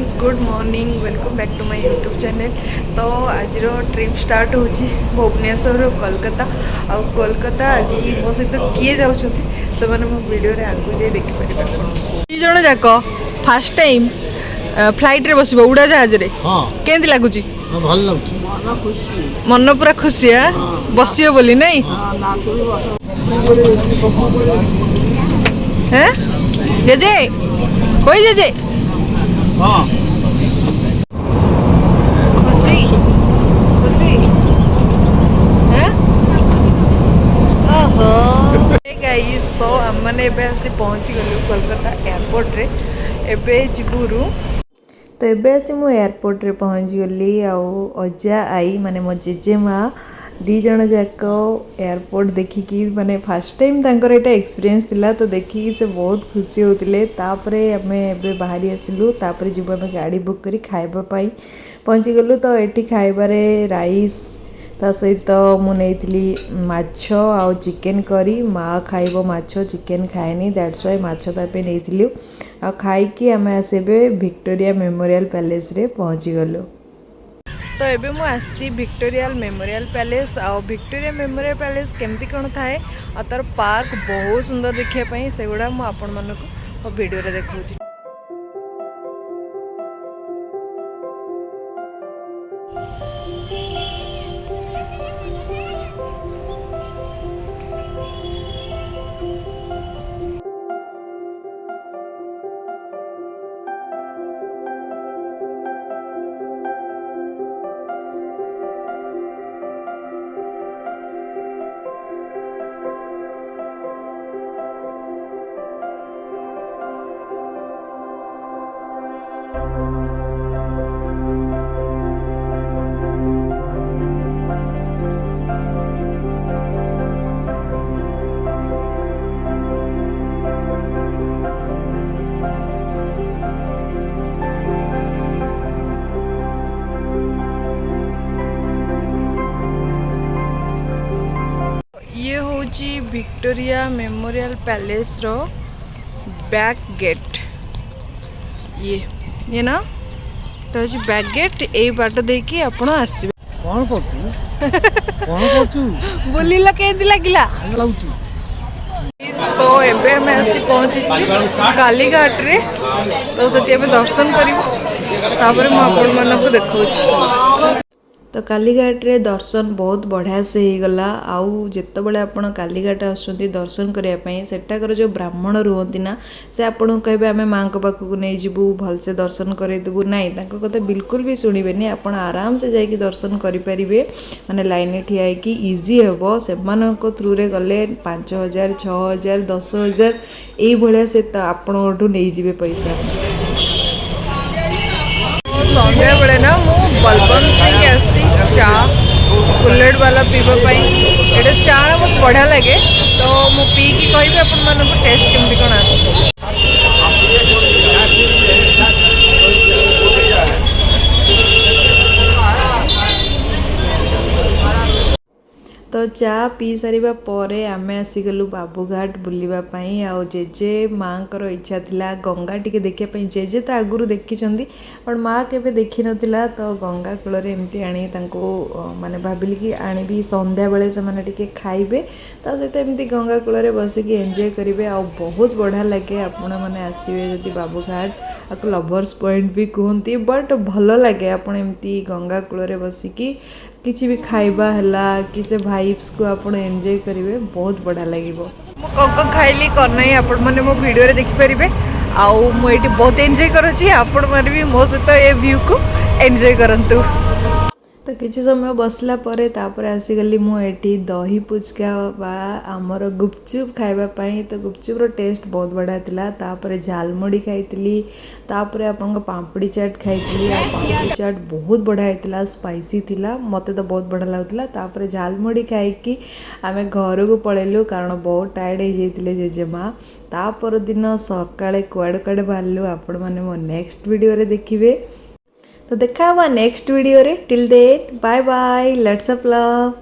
Friends good morning welcome back to my YouTube channel. तो आज trip start हो भुवनेश्वर कोलकाता आ कोलकाता आज मो सहित किए जाऊँच से मो वीडियो आगू जाए देखिपारे दी जन जाक फास्ट टाइम फ्लाइट रे बस उड़ा जहाज रे केंदी लगुच भल लगुच मन पूरा खुशी है बसियो बोली नहीं हैं जेजे कोई जेजे हाँ खुशी खुशी हैं ओहो गाइस तो हमने एबे आसी पहुंची गलु कोलकाता एयरपोर्ट रे एबे जिबुरु तो एबे आसी मु एयरपोर्ट रे पहुंची गली आउ अजा आई माने मो जेजेमा दी जन जाक एयरपोर्ट देखिकी माने फर्स्ट टाइम तांकर एटा एक्सपीरियंस थिला तो देखिकी से बहुत खुशी होतिले। तापरे हमें एबे बाहरी आसिलु तापरे जिबु हमें गाड़ी बुक करी खाइबा पाई पहुंची गलु। तो एठी खाइबारे राइस ता सहित मु नेइतिली माछ आ चिकेन करी माँ खाइबो माछ चिकेन खाएनी दैट्स व्हाई माछ तापे नेइतिलु आ खाइकी हमें आसेबे विक्टोरिया मेमोरियल पैलेस रे पहुंची गलु। तो एबे मु आसी विक्टोरिया मेमोरियल पैलेस आ विक्टोरिया मेमोरियल पैलेस केमती कौन थाए आ तार पार्क बहुत सुंदर देखिया पई सेगुडा मु आपण मानको वीडियो रे देखौची। ये होची विक्टोरिया मेमोरियल पैलेस रो बैक गेट ये ना तो होची बैक गेट ए बाट देकी आपण आसी कौन करचू बुलिला केदी लागिला लाउचू तो एबे हम आसी पहुंची कालीघाट रे तो सेठी हमें दर्शन करिवो तापर म आपण मानको देखौची। तो कालीघाट रे दर्शन बहुत बढ़िया से ही गला आउ जेते बळे आपण कालीघाट आसुंती दर्शन करिया पई सेटाकर जो ब्राह्मण रुहंती ना से आपण कहबे हमें मां को पाखु नै जिबु भल से दर्शन करे देबु नाही ताको कथा बिल्कुल भी सुनिबेनी आपण आराम से जाई कि दर्शन करि परिबे माने लाइन ठिया कि इजी हेबो सेमानको थ्रू रे गले 5000 6000 10000 एई भलिया से आपण ओठु नै जिबे पैसा। संध्या बेले ना मु बलबन सिंह आसी चा बुलेट वाला पीवा ये चा बहुत बढ़िया लगे तो मु पी की कहि अपन मन को टेस्ट केमती कोन आसी। तो चा पी सारिबा परे आमे आसीगलु बाबूघाट बुलिबापाई आ जेजे माँ को इच्छा थिला गंगा टिके देखिया पई जेजे तो आगुरु देखिचंदी पर माँ केबे देखि नथिला तो गंगा कूल रे एमती आनी तांको माने भाबिली कि आनीबी संध्या बेले से माने टिके खाइबे ता सहित एमती गंगा कूल रे बसिकी एंजॉय करिवे आ बहुत बढ़िया लगे आपण माने आसीबे जदि बाबूघाट आको लवर्स पॉइंट भी कहती बट भल लगे आपण एमती गंगा कूल रे बसिकी किसी भी खाइबा हला कि से भाइब्स को आपण एंजॉय करिवे बहुत बढ़िया लागिवो। मो कक खाइली करनाई आपण माने मो वीडियो रे देखि परिबे आउ मो एटी बहुत एंजॉय करूची आपण माने भी मो सहित ए व्यू को एंजॉय करंतु। तो किसी समय बसला परे तापर आसीगली मु एटी दही पुचका बा आमर गुपचुप खाइबा पाई तो गुपचुप रो टेस्ट बहुत बढ़िया थिला तापर झालमुड़ी खाइतली तापर आपन पापड़ी चाट खाइतली आ पापड़ी चाट बहुत बढ़िया हेतिला स्पाइसी थिला मते तो बहुत बढ़िया लागुतला तापर झालमुड़ी खाइकी आमे घर को पळेलु कारण बहुत टायर्ड हे जेतिले जेजेमा तापर दिन सकाळे कुआडे कुआडे बाहरलु आपण माने मो नेक्स्ट वीडियो रे देखिबे। तो देखा हुआ नेक्स्ट वीडियो रे till then bye bye lots of love.